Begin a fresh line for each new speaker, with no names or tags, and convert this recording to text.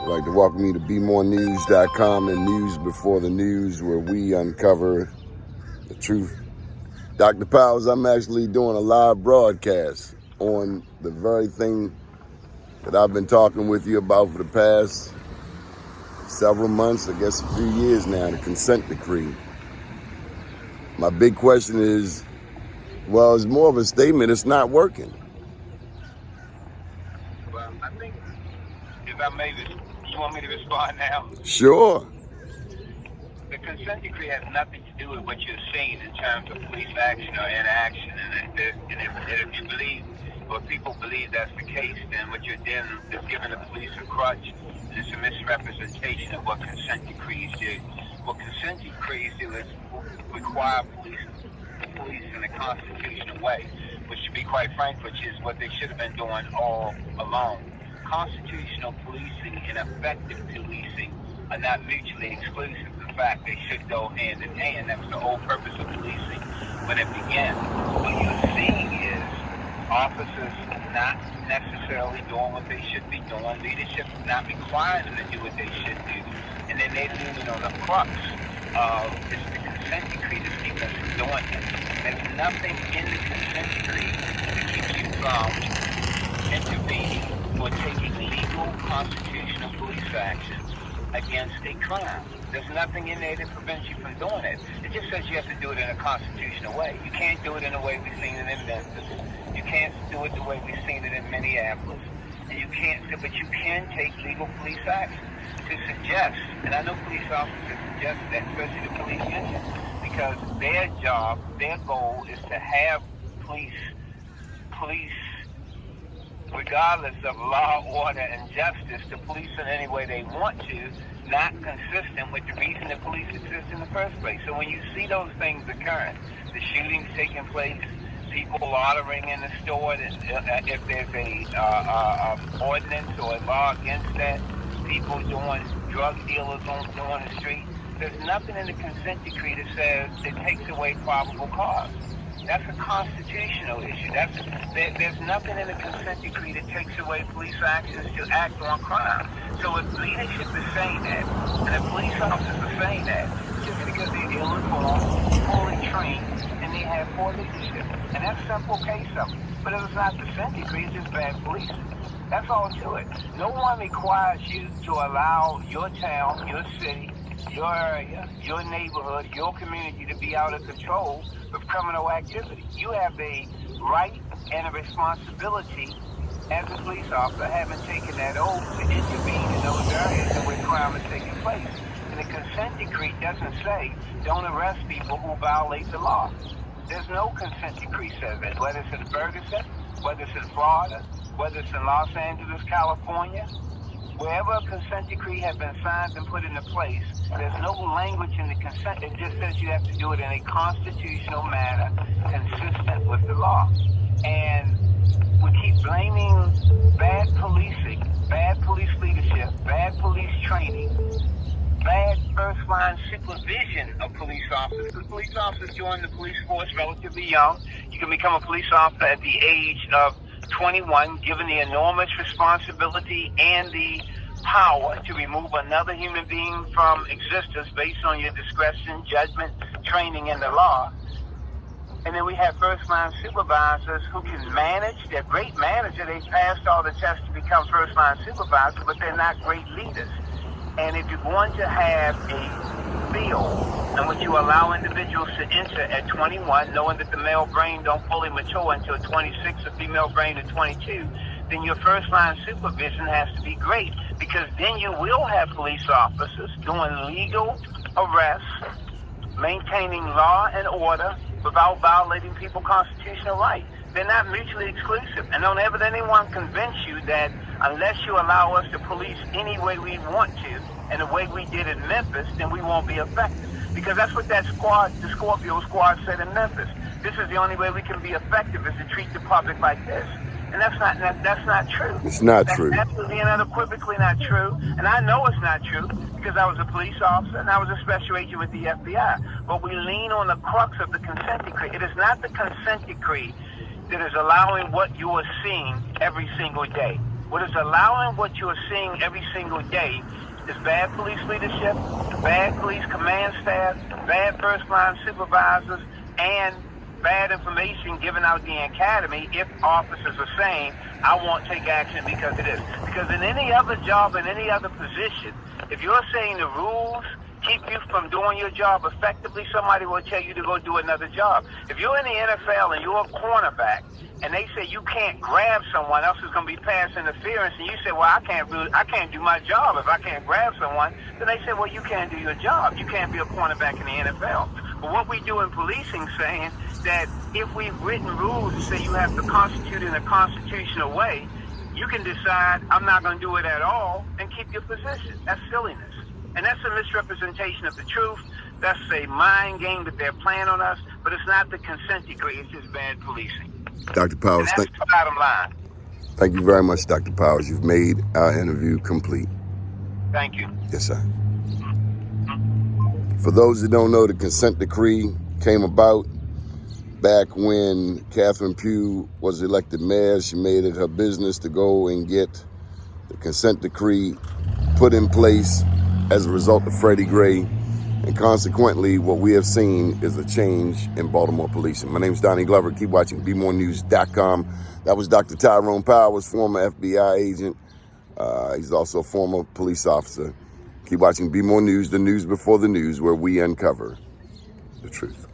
I'd like to welcome you to BeMoreNews.com and News Before the News, where we uncover the truth. Dr. Powers, I'm actually doing a live broadcast on the very thing that I've been talking with you about for the past several months, I guess a few years now, the consent decree. My big question is, well, it's more of a statement. It's not working.
Well, I think, if I may, you want me to respond now?
Sure.
The consent decree has nothing to do with what you're seeing in terms of police action or inaction. And if you believe, or people believe that's the case, then what you're doing is giving the police a crutch. And it's a misrepresentation of what consent decrees do. What consent decrees do is require police in a constitutional way, which, to be quite frank, which is what they should have been doing all along. Constitutional policing and effective policing are not mutually exclusive. In fact, they should go hand in hand. That was the whole purpose of policing when it began. What you're seeing is officers not necessarily doing what they should be doing. Leadership not requiring them to do what they should do. And then they're leaning on the crux of this consent decree to keep us from doing it. There's nothing in the consent decree to keep you from intervening or taking legal constitutional police action against a crime. There's nothing in there that prevents you from doing it. It just says you have to do it in a constitutional way. You can't do it in the way we've seen it in Memphis. You can't do it the way we've seen it in Minneapolis. And you can't, but you can take legal police action. To suggest, and I know police officers suggest that, especially the police union, because their job, their goal is to have police, regardless of law, order, and justice, to police in any way they want to, not consistent with the reason that police exist in the first place. So when you see those things occurring, the shootings taking place, people loitering in the store, if there's a ordinance or a law against that, people doing drug dealers on the street, there's nothing in the consent decree that says it takes away probable cause. That's a constitutional issue. There's nothing in the consent decree that takes away police actions to act on crime. So if leadership is saying that, and if police officers are saying that, just because they're ill-informed, poorly trained, and they have poor leadership. And that's a simple case of it. But if it's not the consent decree, it's just bad policing. That's all to it. No one requires you to allow your town, your city, your area, your neighborhood, your community to be out of control of criminal activity. You have a right and a responsibility as a police officer, having taken that oath, to intervene in those areas where crime is taking place. And the consent decree doesn't say don't arrest people who violate the law. There's no consent decree says that, whether it's in Ferguson, whether it's in Florida, whether it's in Los Angeles, California, wherever a consent decree has been signed and put into place, there's no language in the consent. It just says you have to do it in a constitutional manner consistent with the law. And we keep blaming bad policing, bad police leadership, bad police training, bad first-line supervision of police officers. Because police officers join the police force relatively young. You can become a police officer at the age of 21, given the enormous responsibility and the power to remove another human being from existence based on your discretion, judgment, training, and the law. And then we have first-line supervisors who can manage. They're great managers. They passed all the tests to become first-line supervisors, but they're not great leaders. And if you're going to have a field in which you allow individuals to enter at 21, knowing that the male brain don't fully mature until 26, the female brain at 22, then your first-line supervision has to be great, because then you will have police officers doing legal arrests, maintaining law and order without violating people's constitutional rights. They're not mutually exclusive. And don't ever let anyone convince you that unless you allow us to police any way we want to, and the way we did in Memphis, then we won't be effective. Because that's what that squad, the Scorpio Squad, said in Memphis. This is the only way we can be effective, is to treat the public like this. And that's not true.
It's not true.
That's absolutely and unequivocally not true. And I know it's not true because I was a police officer and I was a special agent with the FBI. But we lean on the crux of the consent decree. It is not the consent decree that is allowing what you are seeing every single day. What is allowing what you're seeing every single day is bad police leadership, bad police command staff, bad first-line supervisors, and bad information given out the academy if officers are saying, I won't take action because of this. Because in any other job, in any other position, if you're saying the rules keep you from doing your job effectively, somebody will tell you to go do another job. If you're in the NFL and you're a cornerback, and they say you can't grab someone else who's going to be pass interference, and you say, well, I can't do my job if I can't grab someone, then they say, well, you can't do your job. You can't be a cornerback in the NFL. But what we do in policing saying that if we've written rules that say you have to constitute in a constitutional way, you can decide I'm not going to do it at all and keep your position. That's silliness. And that's a misrepresentation of the truth. That's a mind game that they're playing on us, but it's not the consent decree, it's just bad policing.
Dr. Powers,
And that's the bottom line.
thank you very much, Dr. Powers. You've made our interview complete.
Thank you.
Yes, sir. For those that don't know, the consent decree came about back when Catherine Pugh was elected mayor. She made it her business to go and get the consent decree put in place as a result of Freddie Gray. And consequently, what we have seen is a change in Baltimore policing. My name is Donnie Glover. Keep watching BeMoreNews.com. That was Dr. Tyrone Powers, former FBI agent. He's also a former police officer. Keep watching Be More News, the news before the news, where we uncover the truth.